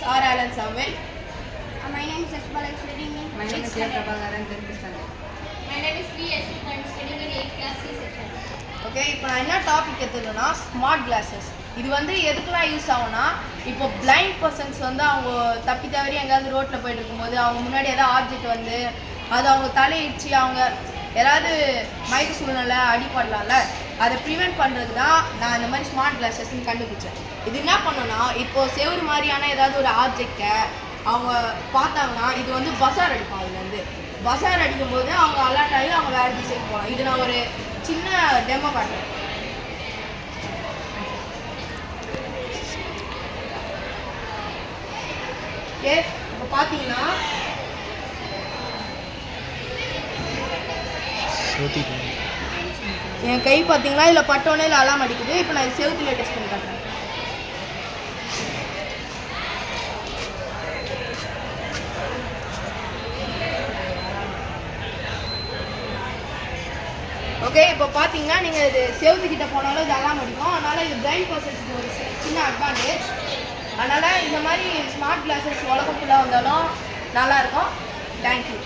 is R. Alan Samuel. My name is Esbala studying in My name is J. Prabhakaran, 10th standard. My name is V. Ashwin. I am studying in 8th class C section. Okay, இப்போ நான் என்ன topic எடுத்துக்கணும்னா smart classes. இது வந்து எதுக்குலாம் use ஆகும்னா, இப்போ blind persons வந்து அவங்க தப்பி தவறி எங்கேயாவது ரோட்டில் போயிட்டு இருக்கும்போது அவங்க முன்னாடி ஏதாவது ஆப்ஜெக்ட் வந்து அது அவங்க தலையிடுச்சு அவங்க யாராவது மயக்க சூழ்நிலை அடிப்படலாம்ல, அதை ப்ரிவெண்ட் பண்ணுறது தான் நான் இந்த மாதிரி ஸ்மார்ட் கிளாஸஸ்ன்னு கண்டுபிடிச்சேன். இது என்ன பண்ணோன்னா, இப்போது செவ்வறு மாதிரியான ஏதாவது ஒரு ஆப்ஜெக்டை அவங்க பார்த்தாங்கன்னா இது வந்து பசார் அடிக்கும். அதுலேருந்து பசார் அடிக்கும்போது அவங்க அலர்ட் ஆகி அவங்க வேறு திசைக்கு போகலாம். இது நான் ஒரு சின்ன டெமோ காட்டுறேன். ஓகே, இப்போ பார்த்தீங்கன்னா என் கை பார்த்தீங்கன்னா இதில் பட்டோன்னே இல்லை அலாம் அடிக்குது. இப்போ நான் செவுத்துல டெஸ்ட் பண்ணி காட்டுறேன். ஓகே, இப்போ பார்த்தீங்கன்னா நீங்கள் இது செவுத்துக்கிட்ட போனாலும் இது அலாம் அடிக்கும். அதனால் இது பிளைண்ட் பர்சன்ஸுக்கு ஒரு சின்ன அட்வான்டேஜ். அதனால் இந்த மாதிரி ஸ்மார்ட் கிளாஸஸ் உலகம் ஃபுல்லாக வந்தாலும் நல்லாயிருக்கும். தேங்க்யூ.